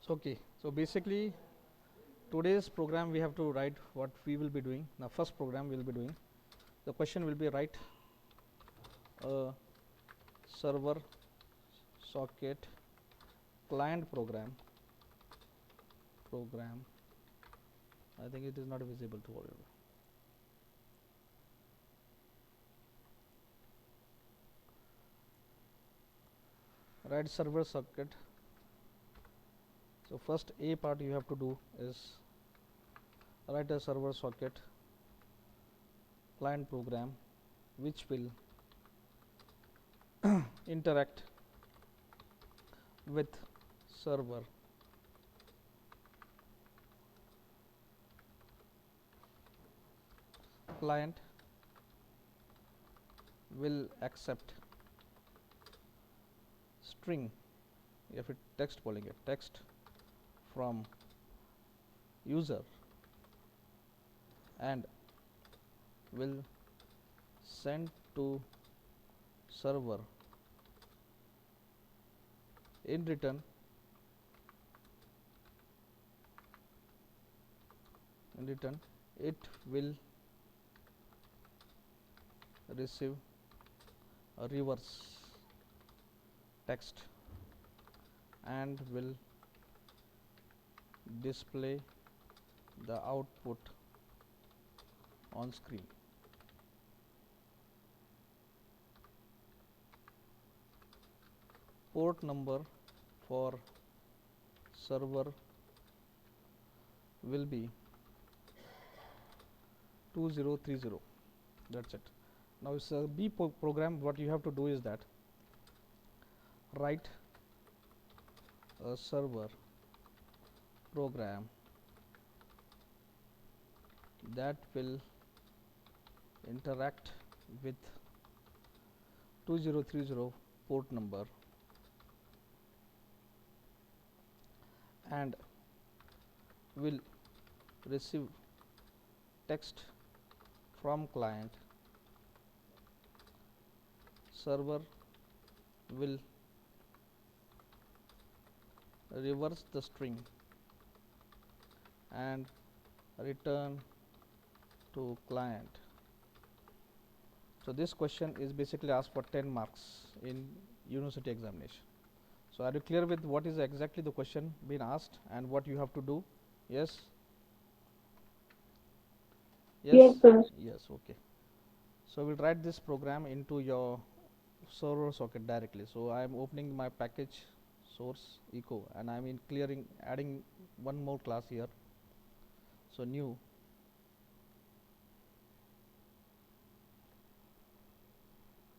Okay, so basically today's program we have to write what we will be doing. Now first program we will be doing, the question will be write a server socket client program. I think it is not visible to all of you. Write server socket. So first A part you have to do is write a server socket client program which will interact with server. Client will accept string, if it text polling it, text from user and will send to server. In return it will receive a reverse text and will display the output on screen. Port number for server will be 2030. That's it. Now it's a B program. What you have to do is that write a server program that will interact with 2030 port number and will receive text from client. Server will reverse the string and return to client. So this question is basically asked for 10 marks in university examination. So are you clear with what is exactly the question being asked and what you have to do? Yes? Yes, sir. Yes, okay. So we'll write this program into your server socket directly. So I am opening my package source echo and I am adding one more class here. So new,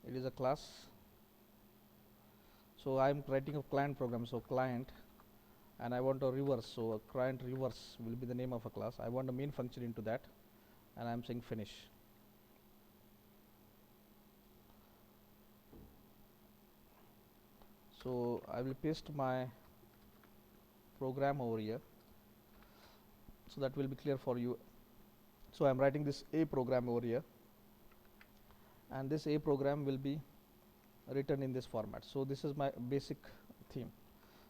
it is a class. So I am writing a client program, so client, and I want a reverse, so a client reverse will be the name of a class. I want a main function into that and I am saying finish. So I will paste my program over here, so that will be clear for you. So I am writing this A program over here and this A program will be written in this format. So this is my basic theme.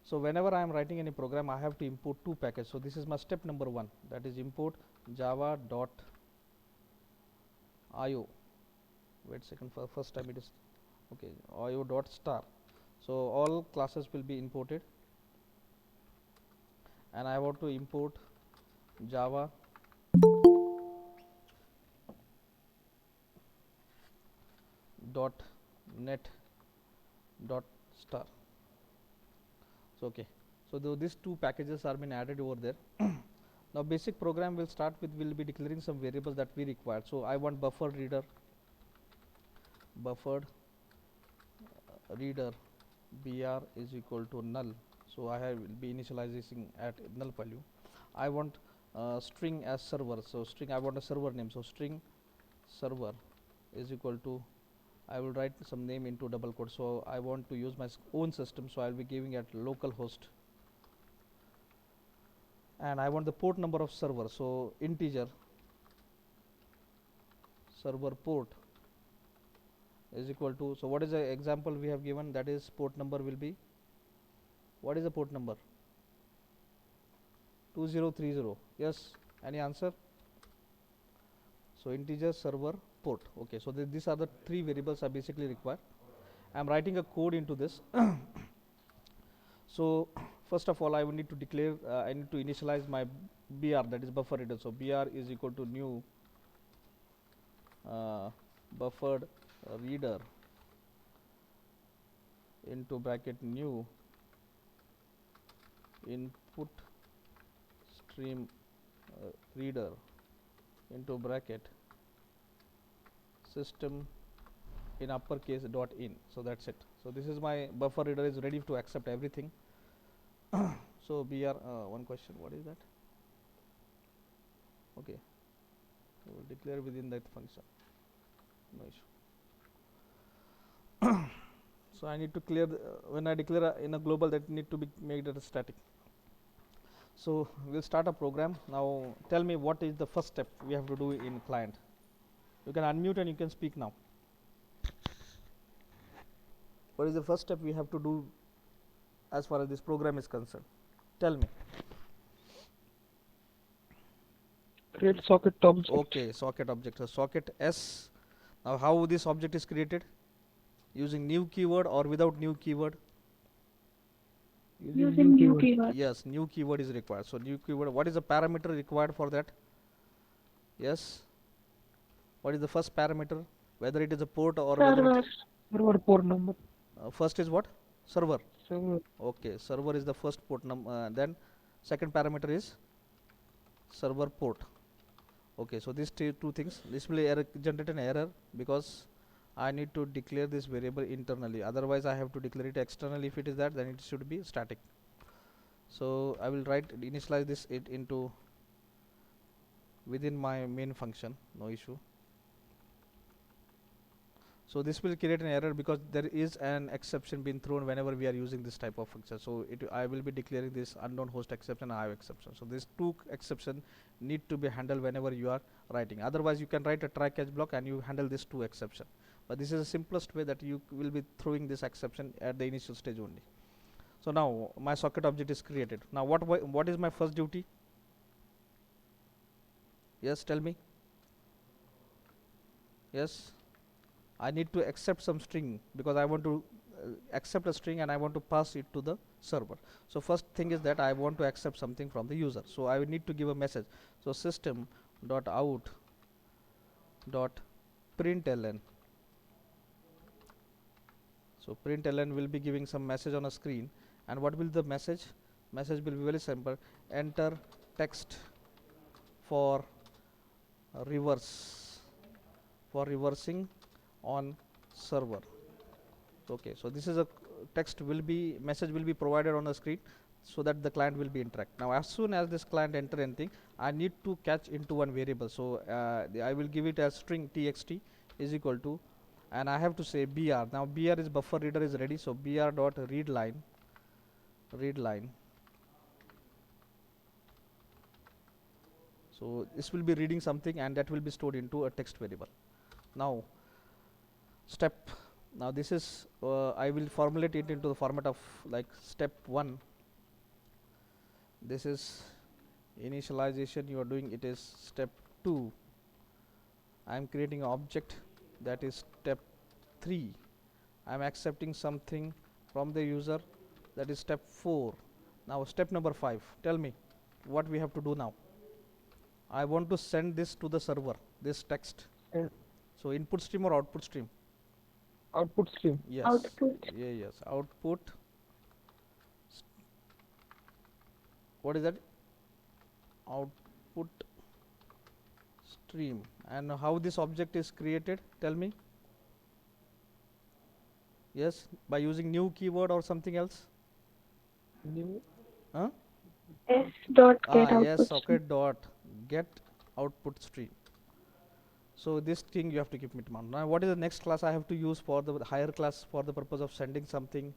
So whenever I am writing any program, I have to import two packages. So this is my step number 1, that is import java.io. Wait a second, for first time it is okay, io.star. So all classes will be imported and I want to import java .net .star. So okay, so these two packages are been added over there. Now basic program will start with, will be declaring some variables that we require. So I want buffered reader br is equal to null. So I will be initializing at null value. I want string as server. So string, I want a server name. So string server is equal to, I will write some name into double quote. So I want to use my own system, so I will be giving at localhost, and I want the port number of server. So integer server port is equal to, so what is the example we have given, that is port number will be, what is the port number? 2030. Yes, any answer? So integer, server, port. Okay, so these are the three variables I basically require. I'm writing a code into this. So first of all, I will need to declare, I need to initialize my BR, that is buffer reader. So BR is equal to new buffered reader into bracket new input stream reader into bracket system in uppercase dot in. So that's it. So this is my buffer reader is ready to accept everything. So BR, one question, what is that? Okay, we will declare within that function, no issue. So I need to clear when I declare in a global, that need to be made as static. So we'll start a program. Now tell me, what is the first step we have to do in client? You can unmute and you can speak now. What is the first step we have to do as far as this program is concerned? Tell me. Create socket object. Okay, socket object. So socket S. Now how this object is created? Using new keyword or without new keyword? Using new keyword. Yes, new keyword is required. So new keyword, what is the parameter required for that? Yes. What is the first parameter? Whether it is a port or whether Server. it Server port number. first is what? Server. Server. Okay, server is the first port number. Then second parameter is server port. Okay, so these two things. This will generate an error because I need to declare this variable internally. Otherwise, I have to declare it externally. If it is that, then it should be static. So I will initialize this into within my main function. No issue. So this will create an error because there is an exception being thrown whenever we are using this type of function. So I will be declaring this unknown host exception and IO exception. So these two exception need to be handled whenever you are writing. Otherwise, you can write a try catch block and you handle this two exception. But this is the simplest way that you will be throwing this exception at the initial stage only. So now my socket object is created. Now what is my first duty? Yes, tell me. Yes. I need to accept some string because I want to accept a string and I want to pass it to the server. So first thing is that I want to accept something from the user. So I will need to give a message. So system dot out dot println. So println will be giving some message on a screen, and what will the message? Message will be very simple. Enter text for reversing on server. Okay, so this is a message will be provided on the screen so that the client will be interact. Now as soon as this client enter anything, I need to catch into one variable. So I will give it as string txt is equal to, and I have to say br. Now br is buffer reader is ready, so br dot read line. So this will be reading something and that will be stored into a text variable. Now step, now this is I will formulate it into the format of like step 1. This is initialization you are doing, it is step 2. I am creating an object, that is step 3. I am accepting something from the user, that is step 4. Now step number 5, tell me what we have to do now. I want to send this to the server, this text. So input stream or output stream? Output stream. Yes. Output. Yes. Output. What is that? Output stream. And how this object is created? Tell me. Yes, by using new keyword or something else? New. Huh? S dot get output. Yes, socket dot get output stream. So this thing you have to keep in mind. Now what is the next class I have to use for the higher class for the purpose of sending something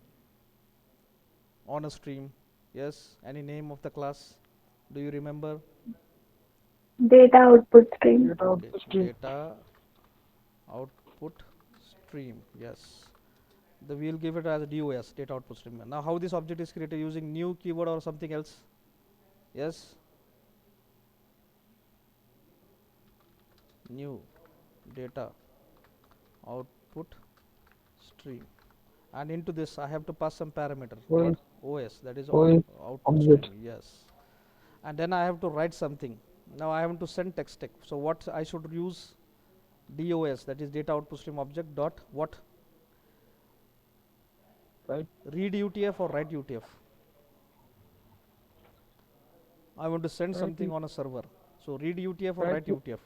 on a stream? Yes, any name of the class? Do you remember? Data output stream. Data output stream. Data output stream. Yes. We will give it as a DOS, data output stream. Now how this object is created? Using new keyword or something else? Yes. new data output stream, and into this I have to pass some parameter. What? OS, that is OS output object. stream. Yes, and then I have to write something. Now I have to send text. So what I should use? DOS, that is data output stream object dot what? Right. Read UTF or write UTF? I want to send Write something it. on a server. So read UTF or Write write it. UTF?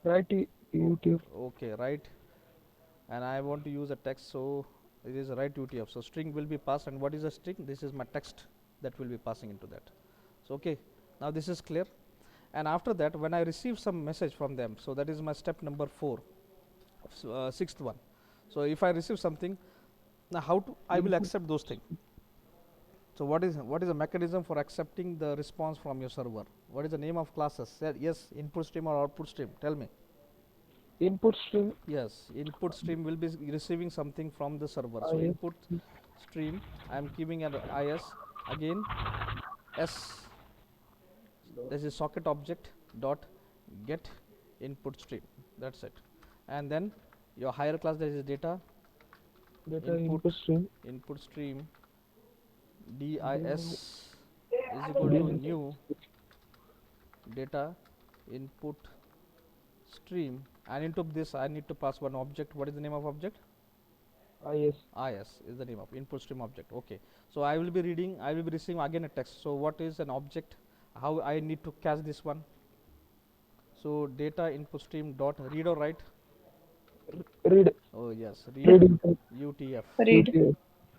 Write UTF. Okay, right. And I want to use a text, so it is a write UTF. So string will be passed, and what is a string? This is my text that will be passing into that. So okay, now this is clear. And after that, when I receive some message from them, so that is my step number 4, sixth one. So if I receive something, now how to I will accept those things. So what is the mechanism for accepting the response from your server? What is the name of classes? Yes, input stream or output stream? Tell me. Input stream. Yes, input stream will be receiving something from the server. So IS. input stream, I am giving an IS, again S, this is socket object dot get input stream. That's it. And then your higher class, that is data Input stream. input stream dis is equal to new data input stream, and into this I need to pass one object. What is the name of object? IS. IS is the name of input stream object. Okay, so I will be receiving again a text. So what is an object? How I need to catch this one? So data input stream dot read or write? Read. Oh yes, Read. UTF. Read. UTF.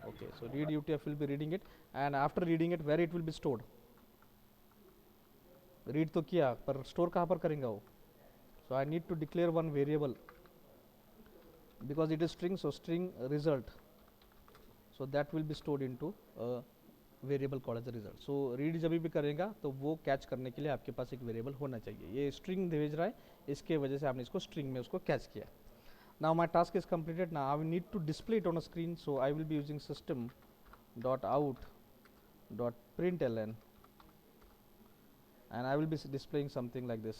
Okay, so read UTF will be reading it, and after reading it, where it will be stored? Read तो किया, पर store कहाँ पर करेंगे वो? So I need to declare one variable, because it is string, so string result. So that will be stored into a variable called as result. So read जब भी करेगा तो वो कैच करने के लिए आपके पास एक वेरिएबल होना चाहिए. ये स्ट्रिंग भेज रहा है, इसके वजह से आपने इसको स्ट्रिंग में उसको कैच किया. Now my task is completed. Now I need to display it on a screen. So I will be using system dot out dot print L N, and I will be displaying something like this: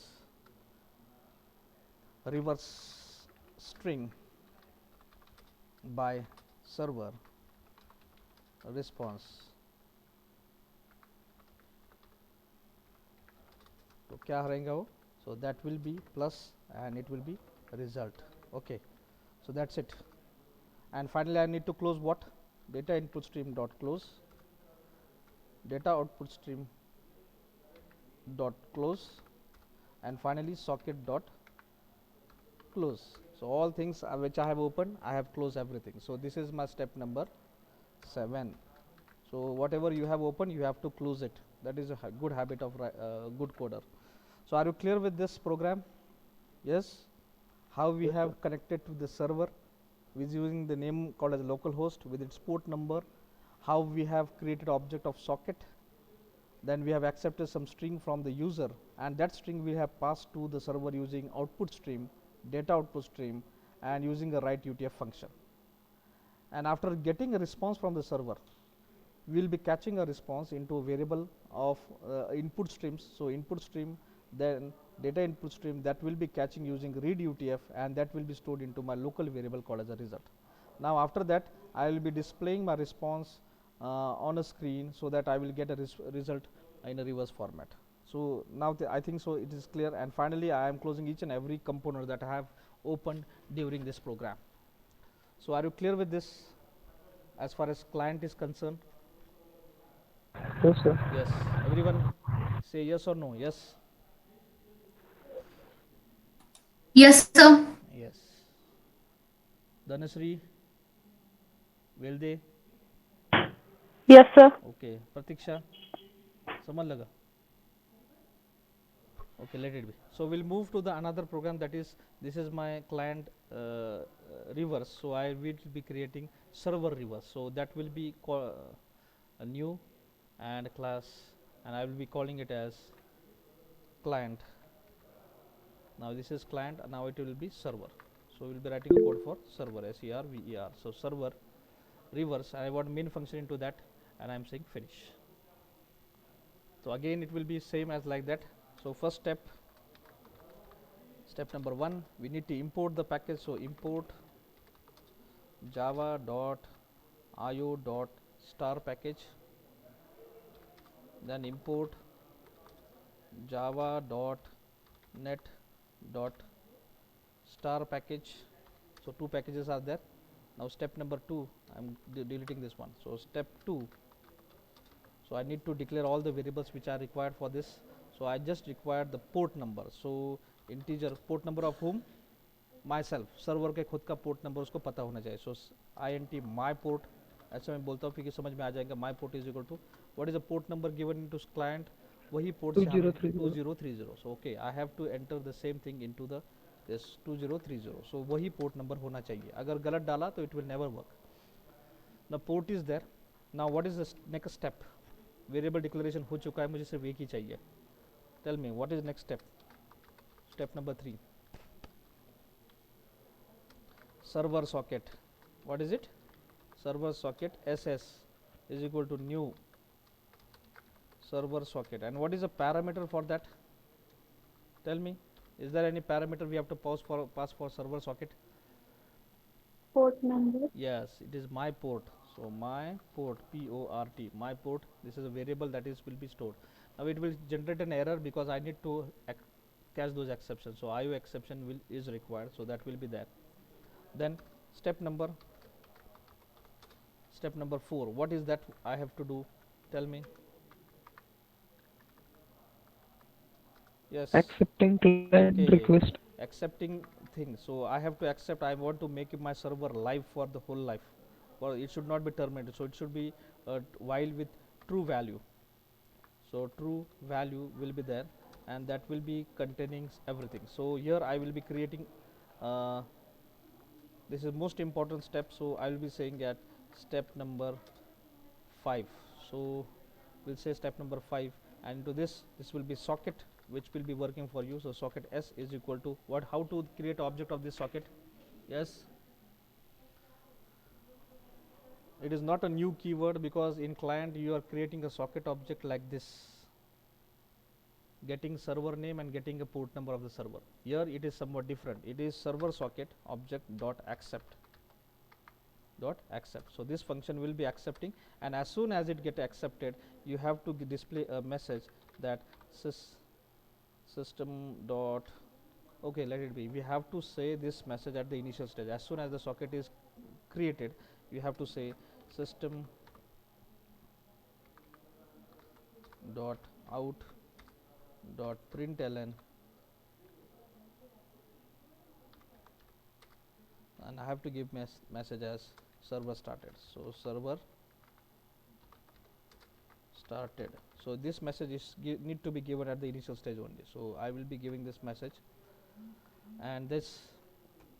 reverse string by server response. तो क्या रहेगा वो? So that will be plus and it will be result. Okay, so that's it. And finally I need to close what? Data input stream dot close, data output stream dot close, and finally socket dot close. So all things which I have opened, I have closed everything. So this is my step number 7. So whatever you have opened, you have to close it. That is a good habit of good coder. So are you clear with this program? Yes. How we have connected to the server with using the name called as localhost with its port number. How we have created object of socket. Then we have accepted some string from the user, and that string we have passed to the server using output stream, data output stream, and using a write UTF function. And after getting a response from the server, we will be catching a response into a variable of input streams. So input stream, then data input stream, that will be catching using read UTF, and that will be stored into my local variable called as a result. Now after that, I will be displaying my response on a screen, so that I will get a result in a reverse format. So now I think so it is clear. And finally I am closing each and every component that I have opened during this program. So are you clear with this as far as client is concerned? Yes, sir. Yes. Everyone say yes or no? Yes. Yes, sir. Yes. Dhanasri, will they? Yes, sir. Okay. Pratiksha, समझ लगा? Okay, let it be. So we'll move to the another program, that is, this is my client reverse. So I will be creating server reverse. So that will be a new and class, and I will be calling it as client. Now this is client, and now it will be server. So we'll be writing a code for server, server. So server reverse, I want main function into that, and I'm saying finish. So again it will be same as like that. So first step Step number 1, we need to import the package. So import java.io.star package, then import java.net.star package. So 2 packages are there. Now step number 2, I'm deleting this one. So step 2, so I need to declare all the variables which are required for this. So I just require the port number. So integer port number of whom? Myself. Server के खुद का port number उसको पता होना चाहिए. So int my port, ऐसे मैं बोलता हूँ क्योंकि समझ में आ जाएगा. My port is equal to what is the port number given to client, वही पोर्ट से हमें 2030. So okay, I have to enter the same thing into the this 2030. So वही पोर्ट नंबर होना चाहिए. अगर गलत डाला तो it will never work. The port is there. Now what is the next step? Variable declaration हो चुका है, मुझे सिर्फ एक ही चाहिए. Tell me what is next step. Step number 3, server socket. What is it? Server socket ss is equal to new server socket. And what is the parameter for that? Tell me, is there any parameter we have to pass for server socket? Port number. Yes, it is my port. So my port, port, my port, this is a variable that is will be stored. Now it will generate an error because I need to catch those exceptions. So IO exception is required, so that will be there. Then step number 4, what is that I have to do? Tell me. Yes, Accepting client okay, request. accepting thing. So I have to accept, I want to make my server live for the whole life, or it should not be terminated. So it should be while with true value. So true value will be there, and that will be containing everything. So here I will be creating this is most important step. So I will be saying at step number 5. So we'll say step number 5, and to this will be socket which will be working for you. So socket s is equal to what? How to create object of this socket? Yes, it is not a new keyword because in client you are creating a socket object like this, getting server name and getting a port number of the server. Here it is somewhat different. It is server socket object dot accept. So this function will be accepting, and as soon as it get accepted, you have to display a message that system dot, okay, let it be. We have to say this message at the initial stage. As soon as the socket is created, you have to say system dot out dot println, and I have to give message as server started. So server started. So this message is need to be given at the initial stage only. So I will be giving this message, and this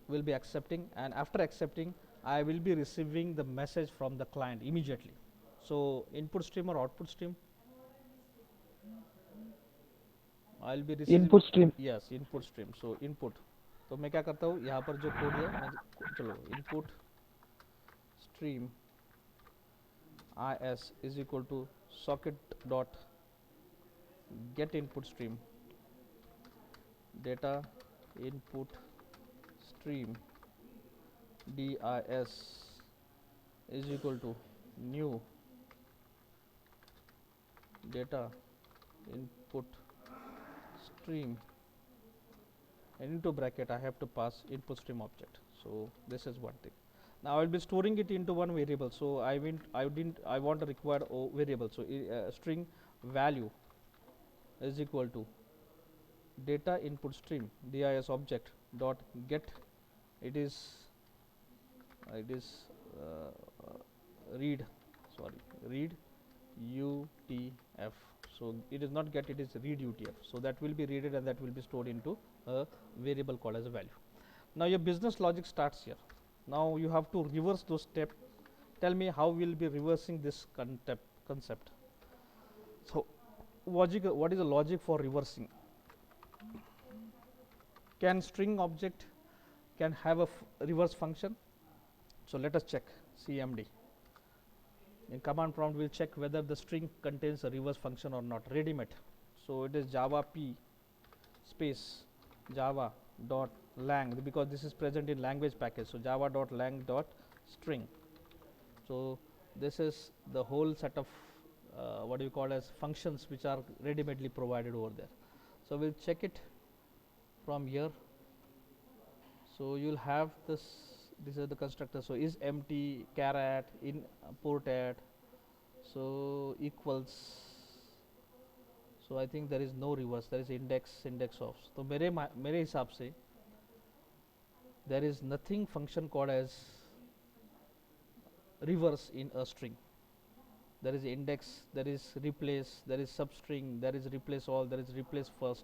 will be accepting, and after accepting I will be receiving the message from the client immediately. So input stream or output stream? I will be receiving Input stream. yes, input stream. So input, तो मैं क्या करता हूँ, यहाँ पर जो code है मैं चलो input stream is is equal to socket dot get input stream data input stream dis is equal to new data input stream, and into bracket I have to pass input stream object. So this is one thing. Now I will be storing it into one variable. So I want to require variable. So string value is equal to data input stream dis object dot get, it is read utf. So it is not get, it is read utf. So that will be readed, and that will be stored into a variable called as a value. Now your business logic starts here. Now you have to reverse those steps. Tell me how we will be reversing this concept. So what is the logic for reversing? Can string object can have a reverse function? So let us check cmd. In command prompt we'll check whether the string contains a reverse function or not. Ready-made. So it is java p space java dot lang, because this is present in language package. So java dot lang dot string. So this is the whole set of what do you call as functions which are ready-madely provided over there. So we'll check it from here. So you'll have this. This is the constructor. So is empty, char at, in port at, so equals. So I think there is no reverse. There is index of. So मेरे हिसाब से there is nothing function called as reverse in a string. There is index, there is replace, there is substring, there is replace all, there is replace first.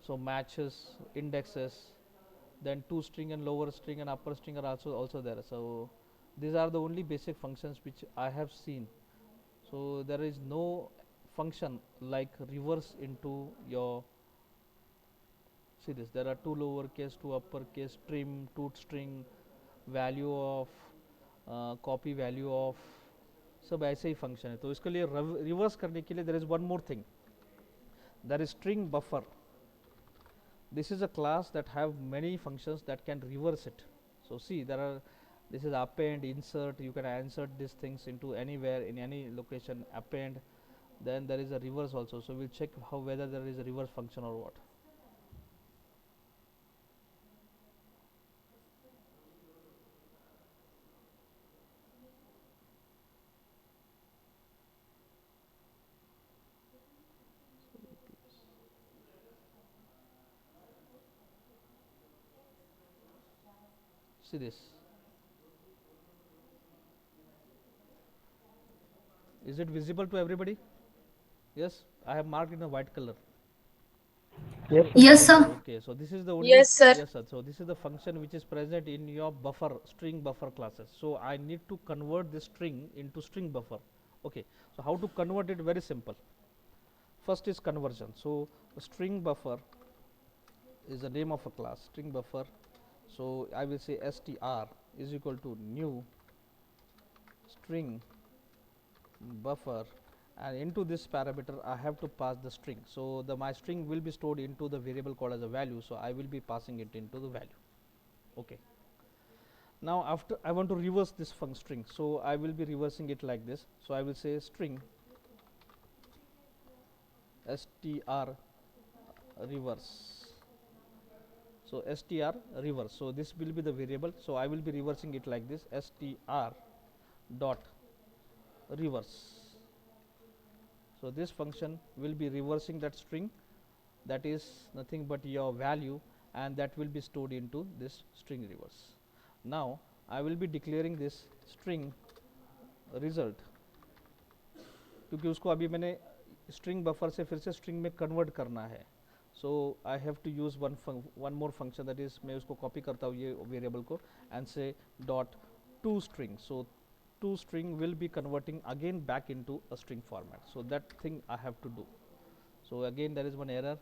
So matches, indexes, then toString and lower string and upper string are also there. So these are the only basic functions which I have seen. So there is no function like reverse into your. See this, there are two lowercase, two uppercase, trim, toString, value of, copy value of, सब ऐसे ही function है. तो इसके लिए reverse करने के लिए there is one more thing. There is string buffer. This is a class that have many functions that can reverse it. So see, there are, this is append, insert, you can insert these things into anywhere in any location, append. Then there is a reverse also. So we'll check how whether there is a reverse function or what. See this. Is it visible to everybody? Yes, I have marked in a white color. Yes, sir. Yes, sir. Okay, so this is the only. Yes, sir. Yes, sir. So this is the function which is present in your buffer, string buffer classes. So I need to convert this string into string buffer. Okay, so how to convert it? Very simple. First is conversion. So the string buffer is the name of a class, string buffer. So I will say str is equal to new string buffer, and into this parameter I have to pass the string. So the my string will be stored into the variable called as a value. So I will be passing it into the value. Okay. Now after I want to reverse this string, so I will be reversing it like this. So I will say string str reverse. So str reverse. So this will be the variable. So I will be reversing it like this, str dot reverse. So this function will be reversing that string, that is nothing but your value, and that will be stored into this string reverse. Now I will be declaring this string result, क्योंकि उसको अभी मैंने string buffer से फिर से string में convert करना है. So I have to use one more function, that is मैं उसको copy करता हूँ ये variable को and say dot toString. So toString will be converting again back into a string format. So that thing I have to do. So again there is one error.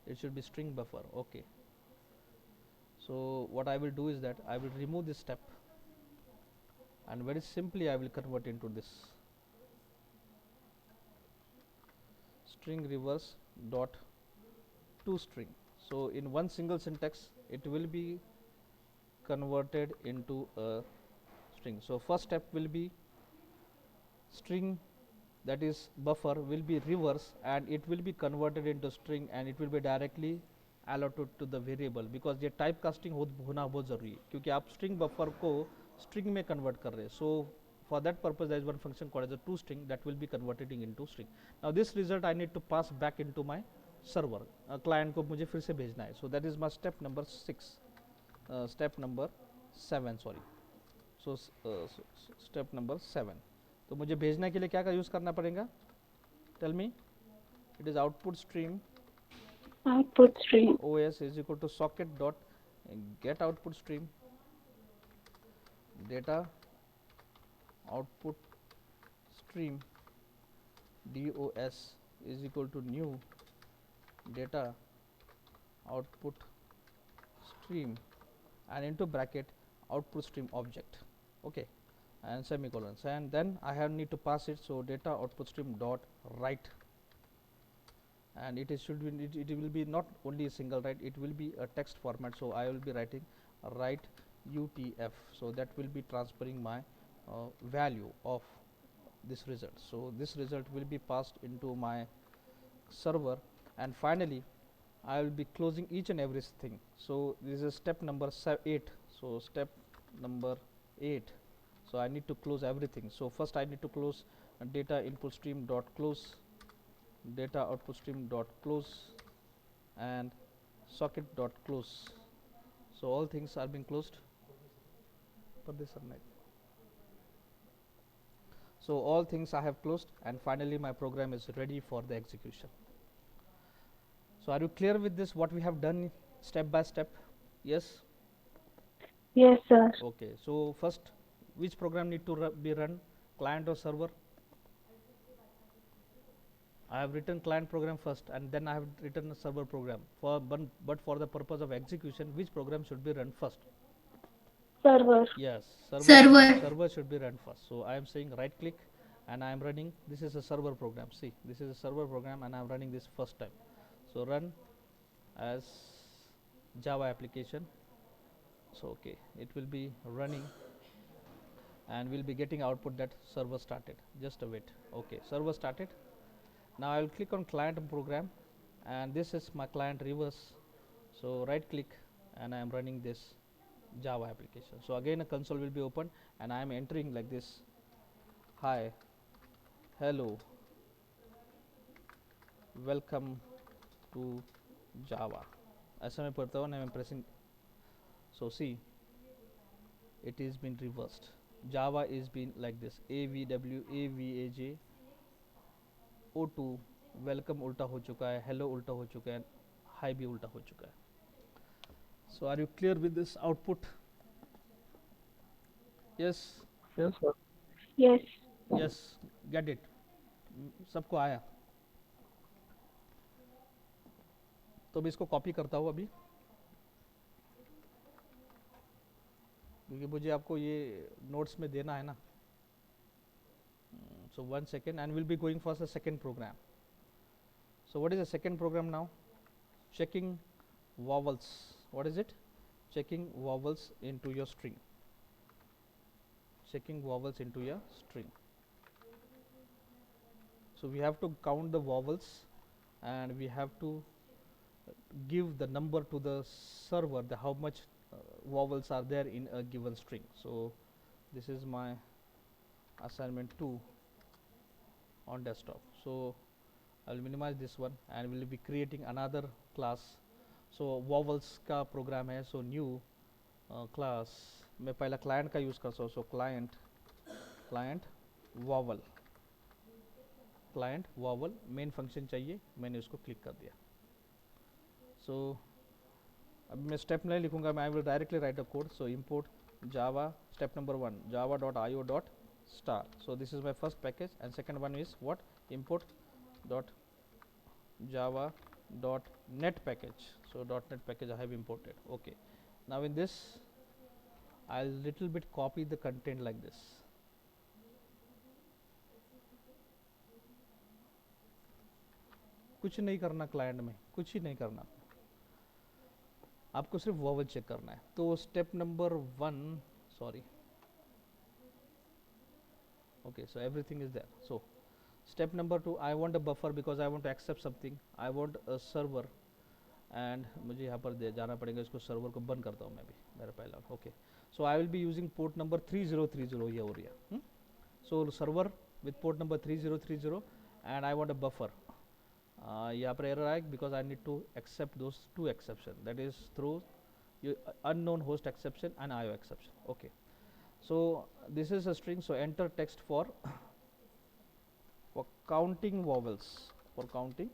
It should be string buffer. Okay. So what I will do is that I will remove this step and very simply I will convert into this string reverse dot toString. So in one single syntax it will be converted into a string. So first step will be string, that is buffer, will be reverse and it will be converted into string and it will be directly allotted to the variable, because ये type casting होना बहुत ज़रूरी है क्योंकि आप string buffer को string में convert कर रहे हैं. So for that purpose there is one function called as a toString that will be converted into string. Now this result I need to pass back into my server. Client को मुझे फिर से भेजना है. So that is my step number 6. Step number 7, sorry. So step number 7. तो मुझे भेजने के लिए क्या का यूज़ करना पड़ेगा? Tell me. It is output stream OS is equal to socket dot get output stream data output stream DOS is equal to new data output stream and into bracket output stream object. Okay, and semicolons, and then I have need to pass it. So data output stream dot write and it is should be it will be not only a single write, it will be a text format. So I will be writing write UTF, so that will be transferring my value of this result. So this result will be passed into my server, and finally I will be closing each and everything. So this is step number 8. So step number 8, so I need to close everything. So first I need to close data input stream dot close, data output stream dot close, and socket dot close. So all things are being closed. So all things I have closed, and finally my program is ready for the execution. So are you clear with this, what we have done step by step? Yes? Yes, sir. Okay. So first, which program need to be run, client or server? I have written client program first, and then I have written a server program. But for the purpose of execution, which program should be run first? Server. Yes, Server. server should be run first. So I am saying right click, and I am running. This is a server program. See, this is a server program, and I am running this first time. So run as Java application. So okay, it will be running, and we'll be getting output that server started. Just a wait. Okay, server started. Now I will click on client program, and this is my client reverse. So right click, and I am running this Java application. So again a console will be open, and I am entering like this: hi, hello, welcome to Java. ऐसा मैं पढ़ता हूँ, and I am pressing. So see, it is been reversed. Java is been like this: AVW, AVAJ, O2, welcome उल्टा हो चुका है, hello उल्टा हो चुका है, hi भी उल्टा हो चुका है. So are you clear with this output? Yes. Yes, sir. Yes. Yes, get it. सबको आया? तो मैं इसको कॉपी करता हूँ अभी, क्योंकि मुझे आपको ये नोट्स में देना है ना. So 1 second, and we'll be going for the second program. So what is the second program now? Checking vowels. What is it? Checking vowels into your string. Checking vowels into your string. So we have to count the vowels, and we have to give the number to the server, the how much vowels are there in a given string. So this is my assignment 2 on desktop. So I will minimize this one, and we will be creating another class. So vowels का program है. So new class, मैं पहला client का use करता हूँ. So client vowel, client vowel main function चाहिए, मैंने उसको click कर दिया. So अब मैं step नहीं लिखूँगा, मैं I will directly write the code. So import Java, step number 1, java.io.star. So this is my first package, and second one is what? Import dot java dot net package. So .net package I have imported. Okay, now in this I'll little bit copy the content like this. कुछ नहीं करना client में, कुछ ही नहीं करना, आपको सिर्फ vowel check करना है. तो step number 1, sorry, okay, so everything is there. So step number 2, I want a buffer because I want to accept something. I want a server, and मुझे यहाँ पर जाना पड़ेगा, इसको सर्वर को बंद करता हूँ मैं भी, मेरा पहला. Okay, so I will be using port number 3030 ये हो रही है. So server with port number 3030, and I want a buffer. यहाँ पर एरर आए because I need to accept those two exception, that is through unknown host exception and IO exception. Okay, so this is a string. So enter text for counting vowels, for counting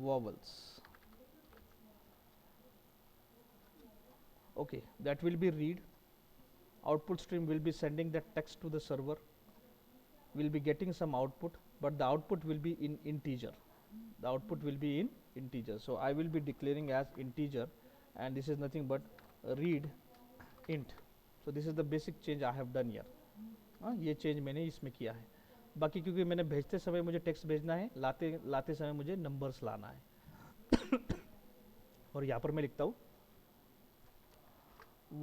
vowels. Okay, that will be read. Output stream will be sending that text to the server. We'll be getting some output, but the output will be in integer. The output will be in integer. So I will be declaring as integer, and this is nothing but read int. So this is the basic change I have done here. ये change मैंने इसमें किया है. बाकी क्योंकि मैंने भेजते समय मुझे टेक्स्ट भेजना है, लाते लाते समय मुझे नंबर्स लाना है। और यहाँ पर मैं लिखता हूँ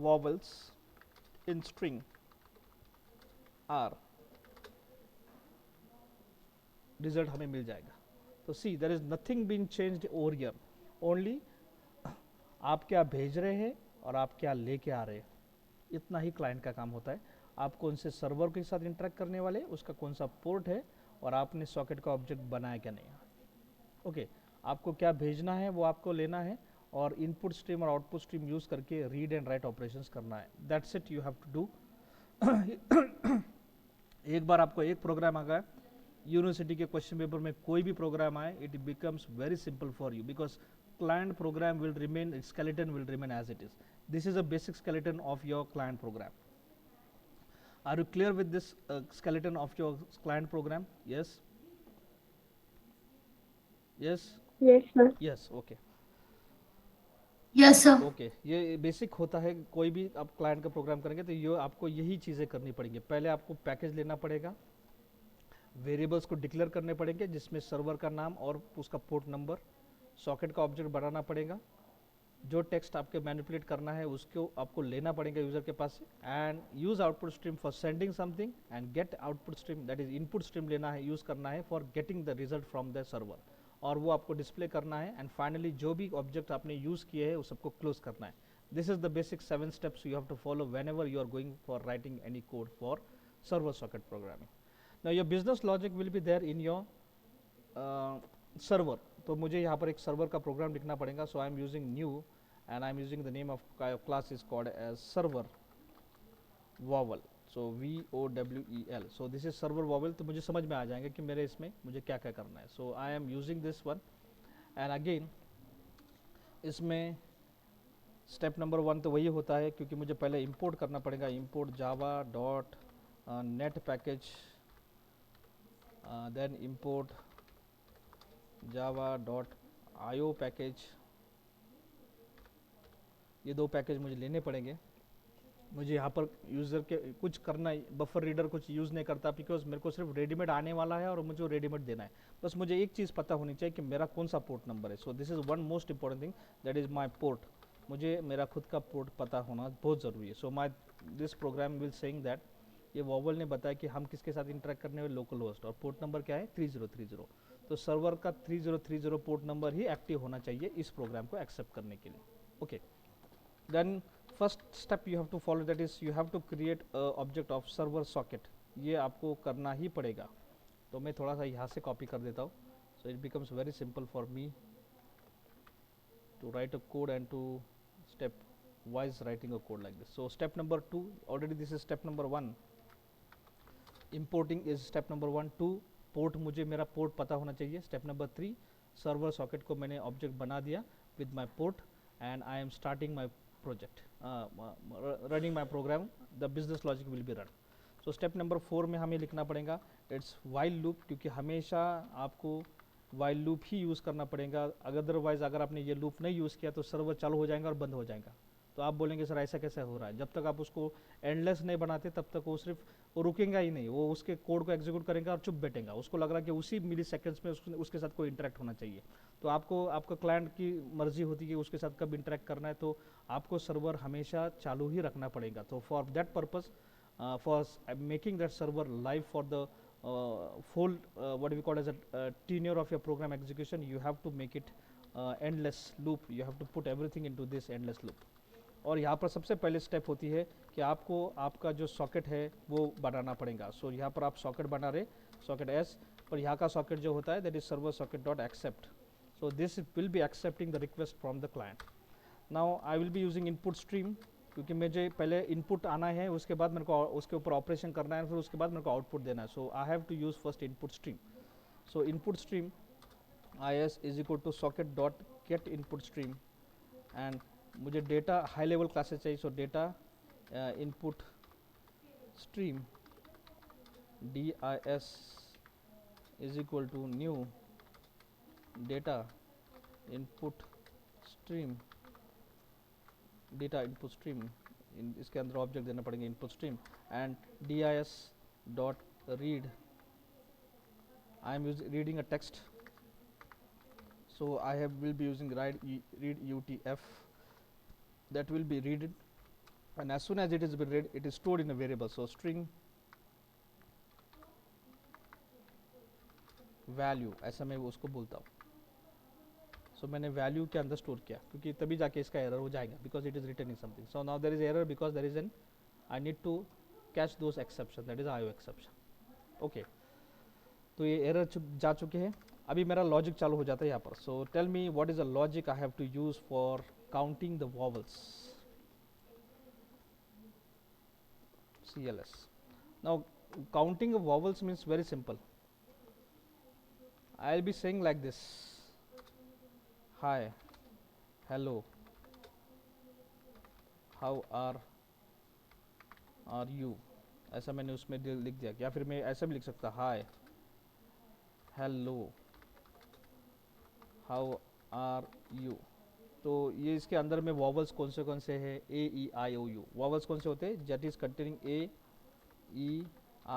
vowels in string are, result हमें मिल जाएगा। तो see there is nothing been changed over here, only आप क्या भेज रहे हैं और आप क्या लेके आ रहे हैं, इतना ही क्लाइंट का काम होता है। आप कौन से सर्वर के साथ इंटरेक्ट करने वाले, उसका कौन सा पोर्ट है, और आपने सॉकेट का ऑब्जेक्ट बनाया क्या नहीं। ओके, आपको क्या भेजना है वो आपको लेना है, और इनपुट स्ट्रीम और आउटपुट स्ट्रीम यूज करके रीड एंड राइट ऑपरेशंस करना है। That's it, you have to do. एक बार आपको एक प्रोग्राम आ गया, यूनिवर्सिटी के क्वेश्चन पेपर में कोई भी प्रोग्राम आए, it becomes very simple for you, because client program will remain, skeleton will remain as it is. This is a basic skeleton of your client program. Are you clear with this skeleton of your client program? Yes? Yes? Yes, sir. Yes, okay. Yes, sir. Okay, ये basic होता है। कोई भी आप client का programme करेंगे तो ये आपको यही चीज़ें करनी पड़ेंगी। पहले आपको पैकेज लेना पड़ेगा, वेरिएबल्स को डिक्लेयर करने पड़ेंगे जिसमें सर्वर का नाम और उसका पोर्ट नंबर, सॉकेट का ऑब्जेक्ट बनाना पड़ेगा, जो टेक्स्ट आपके मैनिपुलेट करना है उसको आपको लेना पड़ेगा यूज़र के पास से, and use output stream for sending something, and get output stream, that is input stream लेना है, यूज़ करना है for getting the result from the server, और वो आपको डिस्प्ले करना है, एंड फाइनली जो भी ऑब्जेक्ट आपने यूज़ किए हैं उस सबको क्लोज करना है। This is the basic 7 steps you have to follow whenever you are going for writing any code for server socket programming. Now your business logic will be there in your server. तो मुझे यहाँ पर एक server का program लिखना पड़ेगा। So I am using new and I'm using the name of class is called as server vowel, so VOWEL. so this is server vowel। तो मुझे समझ में आ जाएगा कि मेरे इसमें मुझे क्या क्या करना है। so I am using this one, and again इसमें स्टेप नंबर 1 तो वही होता है, क्योंकि मुझे पहले इंपोर्ट करना पड़ेगा, import Java dot net package, then import Java dot IO package. ये 2 पैकेज मुझे लेने पड़ेंगे। मुझे यहाँ पर यूज़र के कुछ करना, बफर रीडर कुछ यूज़ नहीं करता, बिकॉज मेरे को सिर्फ रेडीमेड आने वाला है और मुझे रेडीमेड देना है। बस मुझे एक चीज़ पता होनी चाहिए कि मेरा कौन सा पोर्ट नंबर है। So this is one most important thing, that is my port. मुझे मेरा खुद का पोर्ट पता होना बहुत ज़रूरी है। So my this program will saying that, ये वॉवल ने बताया कि हम किसके साथ इंटरेक्ट करने वाले, लोकल होस्ट, और पोर्ट नंबर क्या है 3030। तो सर्वर का 3030 पोर्ट नंबर ही एक्टिव होना चाहिए इस प्रोग्राम को एक्सेप्ट करने के लिए। Okay, then first step you have to follow, that is you have to create a object of server socket। ये आपको करना ही पड़ेगा। तो मैं थोड़ा सा यहाँ से कॉपी कर देता हूँ, so it becomes very simple for me to write a code and to step wise writing a code like this। so step number 2, already this is step number 1, importing is step number 1। 2, port, मुझे मेरा port पता होना चाहिए। Step number 3, server socket को मैंने object बना दिया with my port, and I am starting my project, running my program, the business logic will be run। so step number 4 में हमें लिखना पड़ेगा it's while loop, क्योंकि हमेशा आपको while loop ही यूज़ करना पड़ेगा। अदरवाइज अगर आपने ये लूप नहीं यूज़ किया तो सर्वर चालू हो जाएगा और बंद हो जाएगा। तो आप बोलेंगे सर ऐसा कैसे हो रहा है। जब तक आप उसको एंडलेस नहीं बनाते तब तक वो सिर्फ वो रुकेगा ही नहीं, वो उसके कोड को एग्जीक्यूट करेगा और चुप बैठेगा। उसको लग रहा है कि उसी मिली सेकेंड्स में उसके साथ कोई इंटरेक्ट होना चाहिए। तो आपको आपका क्लाइंट की मर्जी होती है कि उसके साथ कब इंटरेक्ट करना है, तो आपको सर्वर हमेशा चालू ही रखना पड़ेगा। तो for that purpose, for making that server live for the full what we call as a tenure of your program execution, you have to make it endless loop, you have to put everything into this endless loop। और यहाँ पर सबसे पहले step होती है कि आपको आपका जो सॉकेट है वो बनाना पड़ेगा। सो यहाँ पर आप सॉकेट बना रहे, सॉकेट एस, पर यहाँ का सॉकेट जो होता है that is server socket dot accept. So this will be accepting the request from the client. Now I will be using input stream, क्योंकि मुझे पहले इनपुट आना है, उसके बाद मेरे को उसके ऊपर ऑपरेशन करना है, फिर उसके बाद मेरे को आउटपुट देना है। So I have to use first input stream. So input stream IS is equal to socket dot get input stream, and मुझे डेटा हाई लेवल क्लासेस चाहिए। So data input stream DIS is equal to new data input stream, data input stream, इसके अंदर object देना पड़ेंगे input stream, and DIS dot read I am reading a text, so I will be using read UTF. That will be read, and as soon as it is been read, it is stored in a variable. So string value, ऐसा मैं उसको बोलता हूँ. So मैंने value के अंदर store किया, क्योंकि तभी जाके इसका error हो जाएगा, because it is written in something. So now there is error because there is an, I need to catch those exceptions, that is IO exception. Okay. तो ये error जा चुके हैं. अभी मेरा logic चालू हो जाता है यहाँ पर. So tell me what is the logic I have to use for counting the vowels. CLS. Now counting of vowels means very simple. I'll be saying like this: hi, hello, how are you. ऐसा मैंने उसमें लिख दिया. या फिर मैं ऐसा भी लिख सकता, hi, hello, how are you. तो ये इसके अंदर में वॉवल्स कौन से हैं? ए E I O you. Vowels कौन से होते हैं? That is containing A E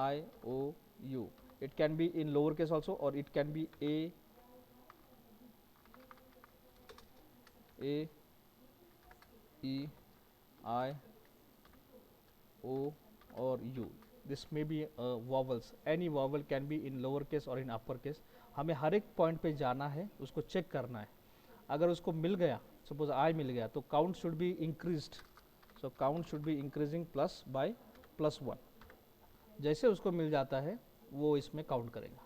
I O U. It can be in lower case also, or it can be A, E, I, O, or U. This may be vowels. Any vowel can be in lower case or in upper case. हमें हर एक point पे जाना है, उसको check करना है. अगर उसको मिल गया, सपोज I मिल गया, तो count should be increased. So count should be increasing plus by +1. जैसे उसको मिल जाता है वो इसमें काउंट करेगा.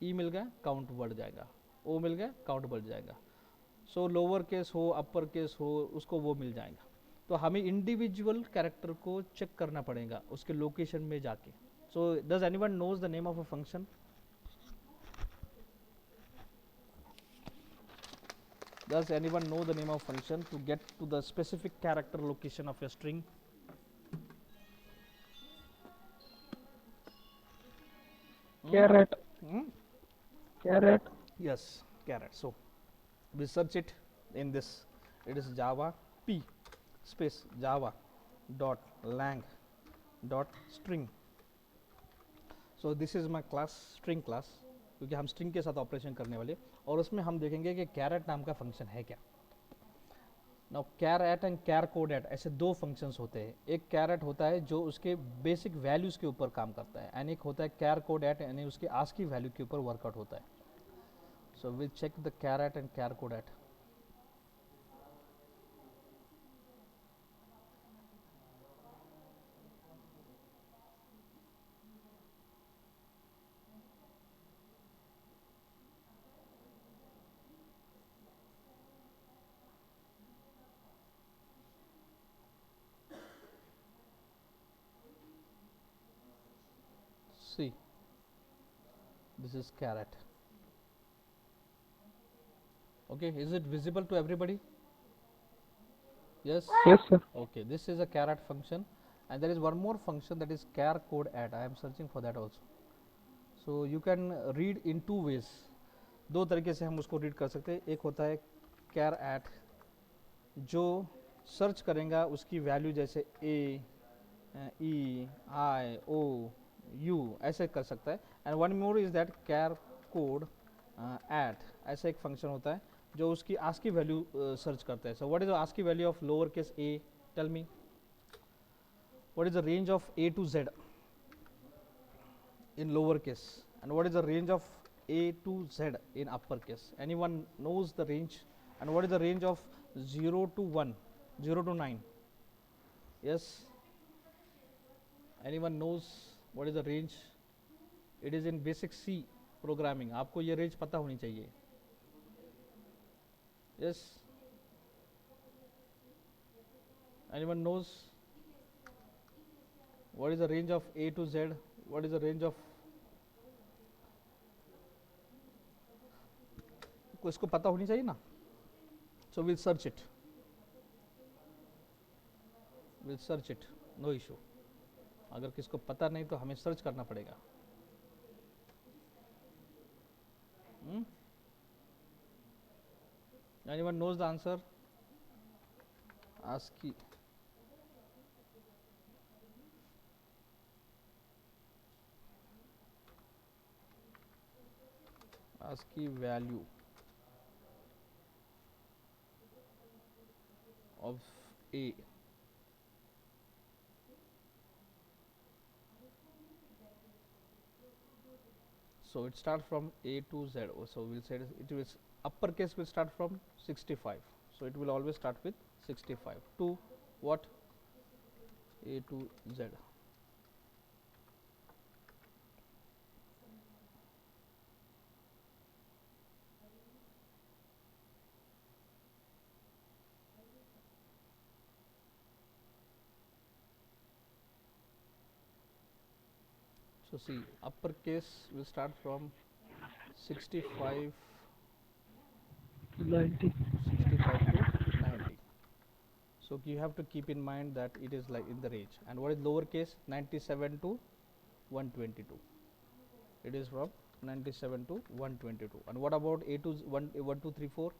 ई मिल गया, काउंट बढ़ जाएगा. ओ मिल गया, काउंट बढ़ जाएगा. सो लोअर केस हो, अपर केस हो, उसको वो मिल जाएगा. तो हमें इंडिविजुअल कैरेक्टर को चेक करना पड़ेगा उसके लोकेशन में जाके. So does anyone knows the name of a function? Does anyone know the name of function to get to the specific character location of a string? Caret. Hmm? Caret. Yes, caret. So we search it in this. It is java p space java dot lang dot string. So this is my class, string class, क्योंकि हम string के साथ operation करने वाले, और उसमें हम देखेंगे कि caret नाम का फंक्शन है क्या. नाउ caret एंड charCodet ऐसे दो फंक्शंस होते हैं. एक caret होता है जो उसके बेसिक वैल्यूज़ के ऊपर काम करता है, एंड एक होता है charCodet यानी उसके आस्की वैल्यू के ऊपर वर्कआउट होता है. So will check the caret and charCodet. See, this is caret. Okay, is it visible to everybody? Yes. Yes, sir. Okay, this is a caret function, and there is one more function that is charCodet. I am searching for that also. So you can read in two ways. दो तरीके से हम उसको read कर सकते हैं. एक होता है caret जो सर्च करेगा उसकी वैल्यू जैसे ए ई आई ओ यू ऐसे कर सकता है. And one more is that charCodet. ऐसा एक फंक्शन होता है जो उसकी आस्की वैल्यू सर्च करता है. So what is the ASCII value of lower case A? Tell me what is the range of A to Z in lower case, and what is the range of a to z in upper case? Anyone knows the range? And what is the range of 0 to 1, 0 to 9? Yes, anyone knows what is the range? It is in basic C programming. आपको ये range पता होनी चाहिए. Yes, anyone knows what is the range of a to z? What is the range of, को इसको पता होनी चाहिए ना. So will search it, no issue. अगर किसको पता नहीं तो हमें सर्च करना पड़ेगा. Anyone knows the answer? ASCII. ASCII value of A. So it starts from A to Z. So we'll say it will uppercase will start from 65. So it will always start with 65 to what? A to Z. So see, uppercase will start from 65 90. 65 to 90. So you have to keep in mind that it is like in the range. And what is lowercase? 97 to 122. It is from 97 to 122. And what about A to 1, 1 2 3 4?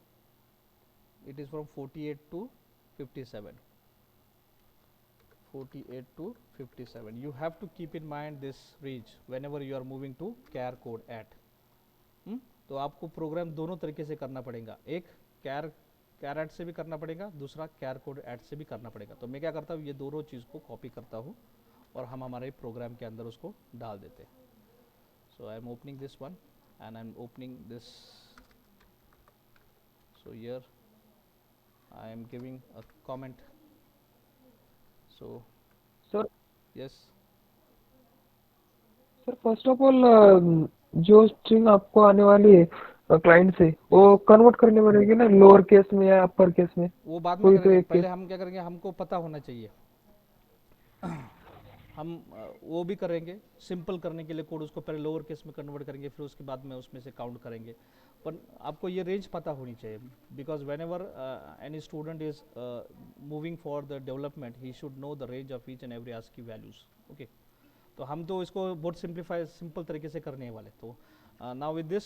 It is from 48 to 57. 48 to 57. You have to keep in mind this range whenever you are moving to char code at. तो आपको programme दोनों तरीके से करना पड़ेगा, एक कैर eight से भी करना पड़ेगा, दूसरा कैर कोड एट से भी करना पड़ेगा. तो मैं क्या करता हूँ, ये दोनों चीज़ को कॉपी करता हूँ और हम हमारे प्रोग्राम के अंदर उसको डाल देते हैं. So I am opening this one and I am opening this. So here I am giving a comment. So sir yes, sir first of all जो स्ट्रिंग आपको आने वाली है क्लाइंट से, वो कन्वर्ट करने पड़ेगी ना लोअर केस में या अपर केस में? वो बाद में कोई तो करेंगे. एक पहले केस. हम क्या करेंगे, हमको पता होना चाहिए. हम वो भी करेंगे सिंपल करने के लिए कोड, उसको पहले लोअर केस में कन्वर्ट करेंगे, फिर उसके बाद में उसमें से काउंट करेंगे. पर आपको ये रेंज पता होनी चाहिए, because when ever any student is moving for the development, he should know the range of each and every ASCII values. Okay, तो हम तो इसको बहुत सिंपल तरीके से करने वाले. तो now with this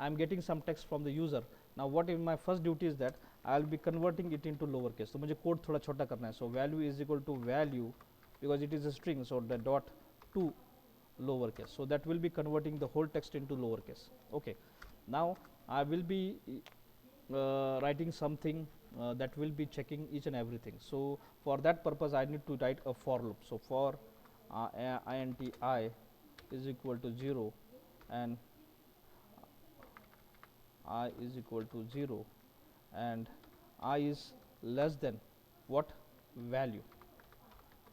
I am getting some text from the user. Now what is my first duty is that I will be converting it into lower case. तो मुझे कोड थोड़ा छोटा करना है. So value is equal to value, because it is a string, so the dot to lowercase, so that will be converting the whole text into lowercase. Okay, now I will be writing something that will be checking each and everything. So for that purpose I need to write a for loop. So for int I is equal to 0 and I is equal to 0 and I is less than what value,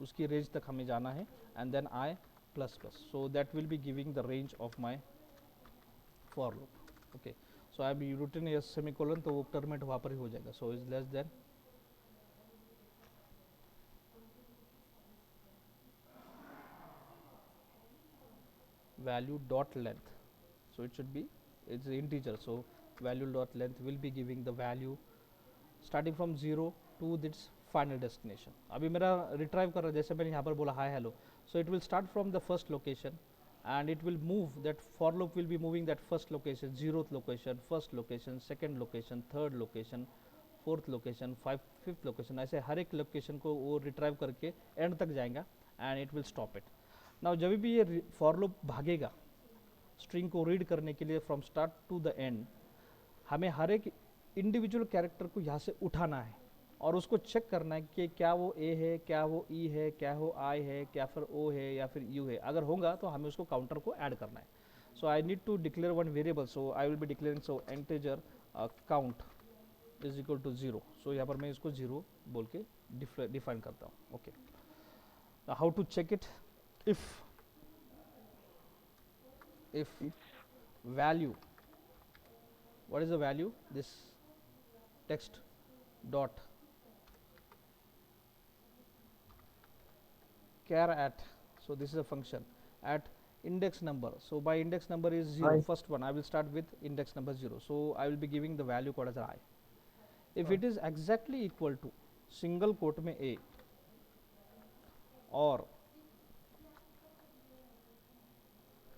उसकी range तक हमें जाना है. And then I plus plus, so that will be giving the range of my for loop. Okay, so I be routine a semicolon, तो वो terminate वहाँ पर ही हो जाएगा. So is less than value dot length. So it should be, it's an integer, so value dot length will be giving the value starting from 0 to its final destination. अभी मेरा retrieve कर रहा है, जैसे मैंने यहाँ पर बोला hi hello, so it will start from the first location and it will move, that for loop will be moving that first location, 0th location, first location, second location, third location, fourth location, fifth location, ऐसे हर एक location को वो retrieve करके end तक जाएगा and it will stop it. Now जब भी ये फॉर लूप भागेगा स्ट्रिंग को रीड करने के लिए from start to the end, हमें हर एक इंडिविजुअल कैरेक्टर को यहाँ से उठाना है और उसको चेक करना है कि क्या वो ए है, क्या वो ई है, क्या वो आई है, क्या फिर ओ है या फिर यू है. अगर होगा तो हमें उसको काउंटर को ऐड करना है. So I need to declare one variable, so I will be declaring so integer count is equal to 0. So यहाँ पर मैं इसको 0 बोल के डिफाइन करता हूँ. Okay, how to check it? if value, what is the value? This text dot char at, so this is a function at index number. So my index number is 0, I. first one I will start with index number 0, so I will be giving the value called as I. If it is exactly equal to single quote में a और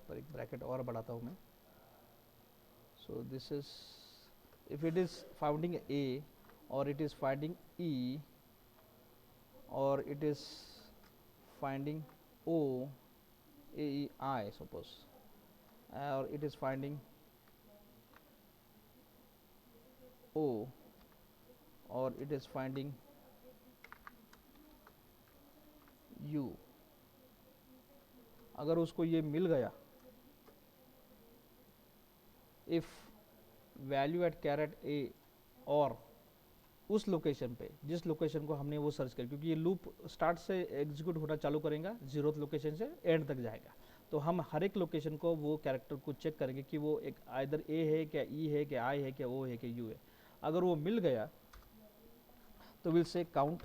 पर एक bracket और बढ़ाता हूँ मैं. So this is, if it is finding a or it is finding e or it is finding o, a, e, I suppose, or it is finding O or it is finding U, अगर उसको ये मिल गया, if value eight carat ए और उस location पे जिस location को हमने वो सर्च किया, क्योंकि ये लूप स्टार्ट से एग्जीक्यूट होना चालू करेगा, जीरोथ लोकेशन से एंड तक जाएगा, तो हम हर एक लोकेशन को वो कैरेक्टर को चेक करेंगे कि वो एक आइदर ए है क्या, ई है क्या, आई है क्या, ओ है क्या, यू है। अगर वो मिल गया तो will say count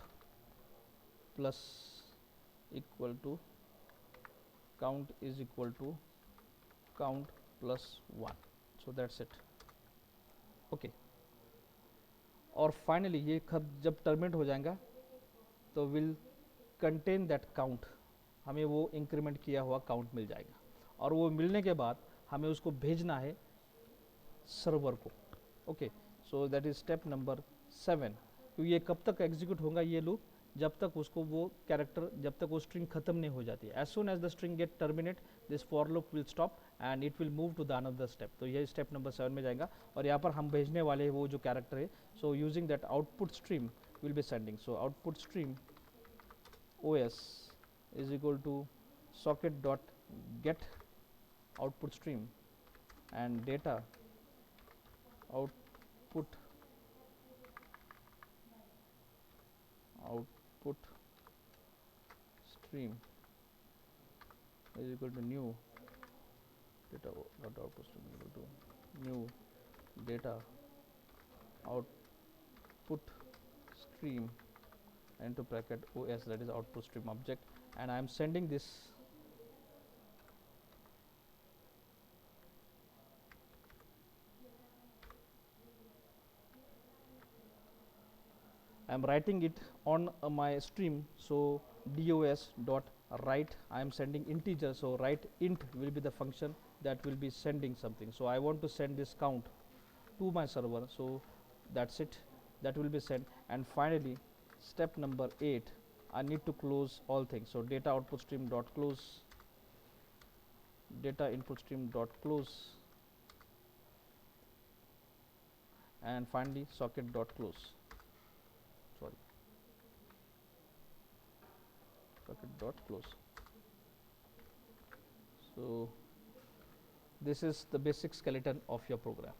plus equal to count is equal to count plus 1, so that's it. Okay, और फाइनली ये जब टर्मिनेट हो जाएगा तो विल कंटेन दैट काउंट, हमें वो इंक्रीमेंट किया हुआ काउंट मिल जाएगा, और वो मिलने के बाद हमें उसको भेजना है सर्वर को। Okay, so that is step number 7। क्योंकि ये कब तक एग्जीक्यूट होगा ये लूप, जब तक उसको वो कैरेक्टर, जब तक वो स्ट्रिंग खत्म नहीं हो जाती है। As soon as the string get terminate this for loop will stop and it will move to the another step. तो ये स्टेप नंबर 7 में जाएगा, और यहाँ पर हम भेजने वाले वो जो कैरेक्टर है, so using that output stream will be sending. So output stream OS is equal to socket dot get output stream and data output stream is equal to new data dot output stream is equal to new data output stream into bracket OS, that is output stream object, and I am sending this I am writing it on my stream. So dos dot write, I am sending integer, so write int will be the function that will be sending something. So I want to send this count to my server, so that's it, that will be sent. And finally step number 8, I need to close all things. So data output stream dot close, data input stream dot close, and finally socket dot close, sorry, socket dot close. So this is the basic skeleton of your program.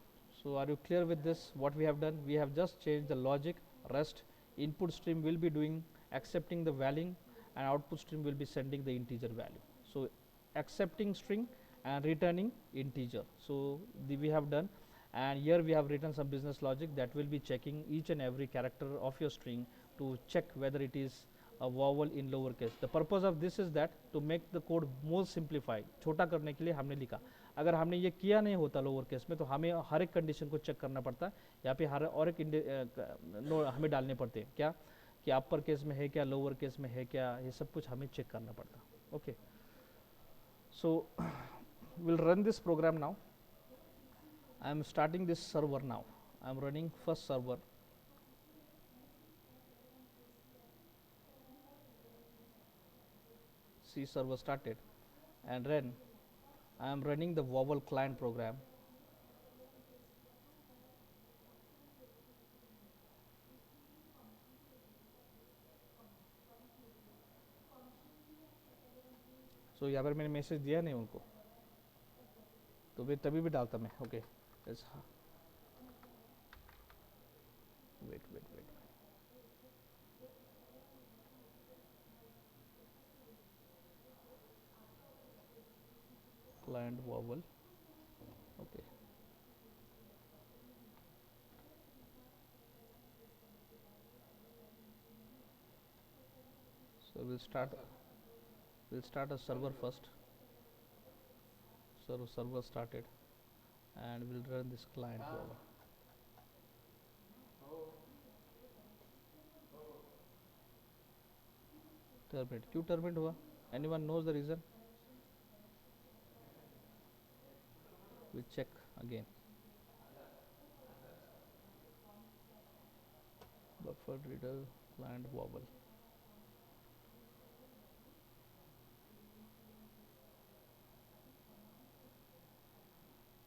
So are you clear with this? What we have done, we have just changed the logic. Rest input stream will be doing accepting the value, and output stream will be sending the integer value. So accepting string and returning integer. So we have done, and here we have written some business logic that will be checking each and every character of your string to check whether it is a vowel in lower case. The purpose of this is that to make the code more simplified, छोटा करने के लिए हमने लिखा। अगर हमने ये किया नहीं होता लोअर केस में, तो हमें हर एक कंडीशन को चेक करना पड़ता है। यहाँ पे हर और एक हमें डालने पड़ते हैं, क्या कि अपर केस में है क्या, लोअर केस में है क्या, ये सब कुछ हमें चेक करना पड़ता है। Okay, so will run this program now. I am starting this server now. I am running first server. C server started, and then I am running the vowel client program. So यहाँ पर मैंने message दिया नहीं उनको, तो मैं तभी भी डालता मैं। Okay, wait wait wait, client vowel. Okay, so we'll start a server first. So server started, and we'll run this client vowel. Terminate, क्यों terminate हुआ? Anyone knows the reason? We check again. Buffer reader client vowel.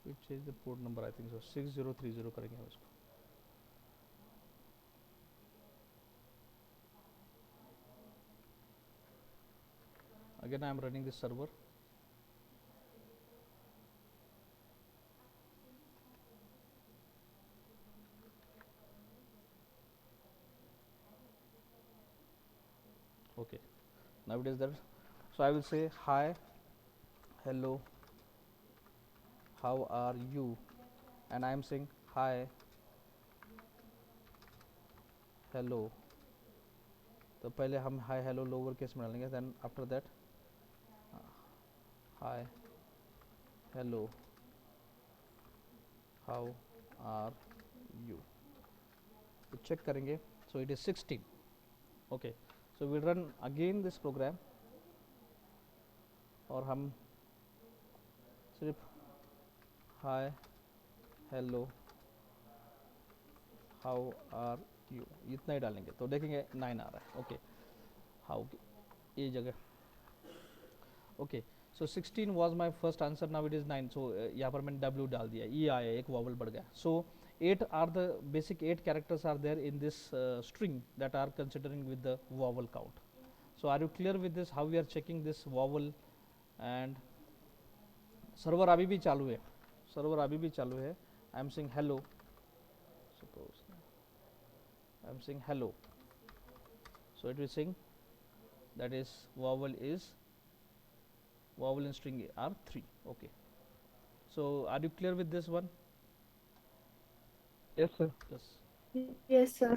We change the port number, I think so 6030 करेंगे हम इसको। again I am running this server. Okay, now it is there. So I will say hi, hello, how are you, and I am saying hi, hello. तो पहले हम hi hello lower case में डालेंगे, then after that hi hello how are you. तो check करेंगे. So it is 16. Okay, so will run again this program और हम सिर्फ hi hello how are you इतना ही डालेंगे. तो देखेंगे 9 आ रहा है. ओके, हाउ ये जगह. Okay, so 16 was my first answer. Now it is 9. सो यहाँ पर मैंने W डाल दिया, E आया, एक वॉवल बढ़ गया. So 8 are the basic 8 characters are there in this string that are considering with the vowel काउंट. So are you clear with this how we are checking this vowel? And server अभी भी चालू है, server अभी भी चालू है. I am saying hello, suppose I am saying hello. So it will sing that is vowel in string are 3. Okay, so are you clear with this one? Yes, sir. Yes. Yes, sir.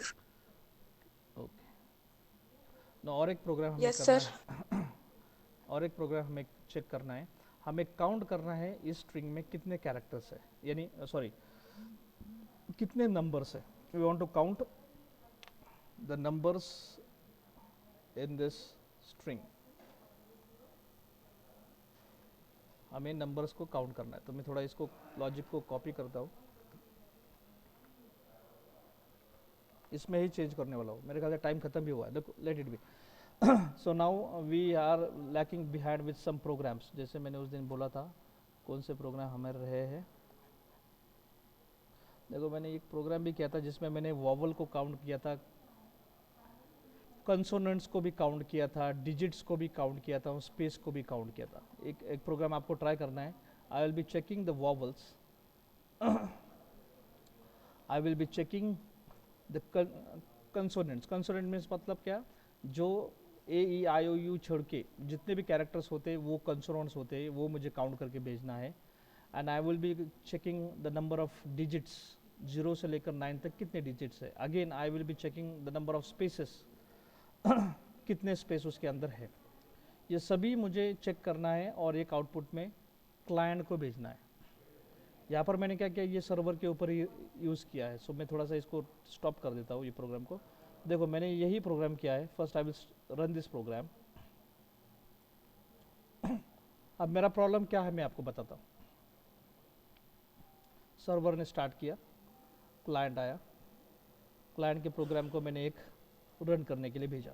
Okay, now और एक programme हमें Yes, करना sir. है. और एक programme हमें check करना है. हमें काउंट करना है इस स्ट्रिंग में कितने कैरेक्टर्स है, यानी सॉरी कितने नंबर्स है. We want to count the numbers in this string. हमें नंबर्स को काउंट करना है. तो मैं थोड़ा इसको लॉजिक को कॉपी करता हूँ, इसमें ही चेंज करने वाला हूँ. मेरे ख्याल से टाइम खत्म भी हुआ है. देखो, let it be. So now we are lacking behind with some programs. जैसे मैंने उस दिन बोला था, कौन से प्रोग्राम हमें रहे हैं. देखो, मैंने एक प्रोग्राम भी किया था जिसमें मैंने वॉवल को काउंट किया था, कंसोनेंट्स को भी काउंट किया था, डिजिट्स को भी काउंट किया था, स्पेस को भी काउंट किया था. एक प्रोग्राम आपको ट्राई करना है. आई will be checking the vowels, I will be checking the consonants. Consonant means मतलब क्या, जो A E I O U छोड़ के जितने भी कैरेक्टर्स होते हैं वो कंसोनेंट्स होते हैं, वो मुझे काउंट करके भेजना है. And I will be checking the number of digits, 0 से लेकर 9 तक कितने डिजिट्स है. Again I will be checking the number of spaces, कितने स्पेस उसके अंदर है. ये सभी मुझे चेक करना है और एक आउटपुट में क्लाइंट को भेजना है. यहाँ पर मैंने क्या किया, ये सर्वर के ऊपर ही यूज़ किया है. सो मैं थोड़ा सा इसको स्टॉप कर देता हूँ ये प्रोग्राम को. देखो, मैंने यही प्रोग्राम किया है. First I will run this program. अब मेरा प्रॉब्लम क्या है मैं आपको बताता हूँ. सर्वर ने स्टार्ट किया, क्लाइंट आया, क्लाइंट के प्रोग्राम को मैंने एक रन करने के लिए भेजा.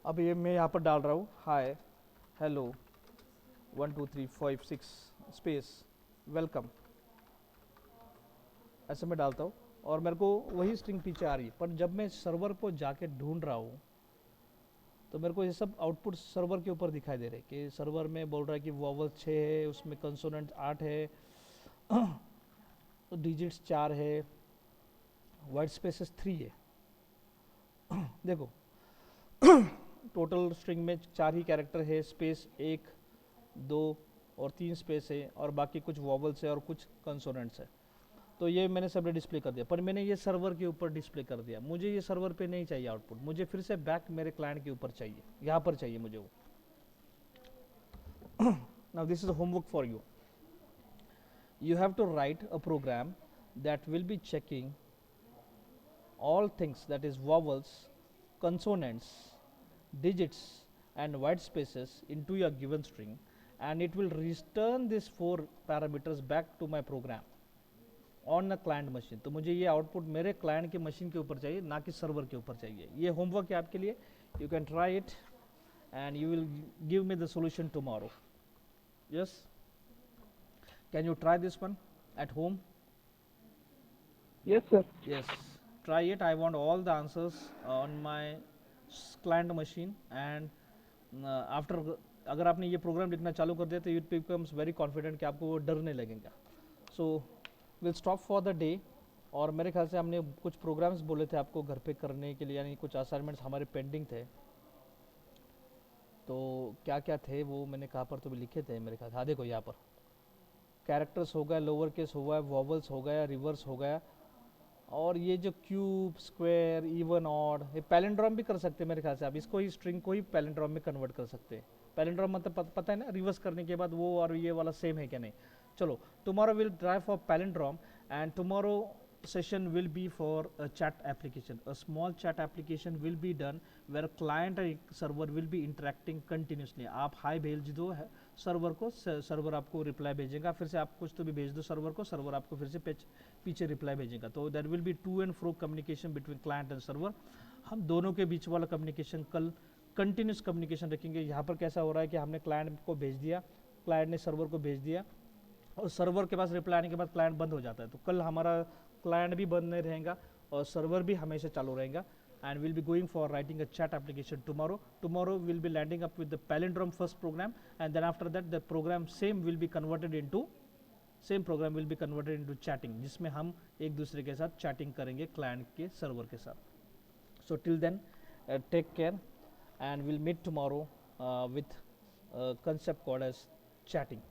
अब ये मैं यहाँ पर डाल रहा हूँ हाय हेलो 1 2 3 4 5 6 स्पेस वेलकम, ऐसे मैं डालता हूँ और मेरे को वही स्ट्रिंग पीछे आ रही है. पर जब मैं सर्वर को जाके ढूंढ रहा हूँ तो मेरे को ये सब आउटपुट सर्वर के ऊपर दिखाई दे रहे हैं कि सर्वर में बोल रहा है कि वॉवल 6 है, उसमें कंसोनेंट 8 है, डिजिट्स 4 है, वाइट स्पेसेस 3 है. देखो, टोटल स्ट्रिंग में 4 ही कैरेक्टर है, स्पेस 1 2 और 3 स्पेस है, और बाकी कुछ वॉवल्स है और कुछ कंसोनेंट्स है. तो ये मैंने सब डिस्प्ले कर दिया, पर मैंने ये सर्वर के ऊपर डिस्प्ले कर दिया. मुझे ये सर्वर पे नहीं चाहिए आउटपुट, मुझे फिर से बैक मेरे क्लाइंट के ऊपर चाहिए, यहाँ पर चाहिए मुझे वो. Now this is homework for you. You have to write a program that will be checking all things, that is vowels, consonants, digits and white spaces into your given string, and it will return these 4 parameters back to my program on a client machine. तो मुझे ये output मेरे client के machine के ऊपर चाहिए, ना कि सर्वर के ऊपर चाहिए. ये होमवर्क है आपके लिए. You can try it and you will give me the solution tomorrow. Yes, can you try this one at home? Yes, sir. Yes, try it. I want all the answers on my client machine, and after अगर आपने ये programme लिखना चालू कर दिया तो it becomes very confident कि आपको वो डर नहीं लगेगा. So will stop for the day. और मेरे ख्याल से हमने कुछ प्रोग्राम्स बोले थे आपको घर पे करने के लिए, यानी कुछ असाइनमेंट्स हमारे पेंडिंग थे. तो क्या क्या थे वो मैंने कहाँ पर तो भी लिखे थे मेरे ख्याल. हाँ देखो यहाँ पर कैरेक्टर्स हो गया, लोअर केस हो गया, वॉवल्स हो गया, रिवर्स हो गया, और ये जो क्यूब, स्क्वायर, इवन, ऑड, ये पैलिंड्रोम भी कर सकते हैं मेरे ख्याल से. आप इसको ही स्ट्रिंग को ही पैलिंड्रोम में कन्वर्ट कर सकते हैं. पैलिंड्रोम मतलब पता है ना, रिवर्स करने के बाद वो और ये वाला सेम है क्या नहीं. चलो, tomorrow will try for palindrome, and tomorrow session will be for a chat application. A small chat application will be done where client and server will be interacting continuously. आप हाई भेज दो server को, server आपको reply भेजेगा, फिर से आप कुछ तो भी भेज दो सर्वर को, सर्वर आपको फिर से पीछे रिप्लाई भेजेगा. तो there will be to and fro communication between client and server. हम दोनों के बीच वाला कम्युनिकेशन कल कंटिन्यूस कम्युनिकेशन रखेंगे. यहाँ पर कैसा हो रहा है कि हमने क्लाइंट को भेज दिया, क्लाइंट ने सर्वर को भेज दिया, और सर्वर के पास रिप्लाई आने के बाद क्लाइंट बंद हो जाता है. तो कल हमारा क्लाइंट भी बंद नहीं रहेगा और सर्वर भी हमेशा चालू रहेगा. And will be going for writing a chat application tomorrow will be landing up with the palindrome first program, and then after that the program same will be converted into chatting, जिसमें हम एक दूसरे के साथ chatting करेंगे client के server के साथ. So till then take care, and will meet tomorrow with concept called as chatting.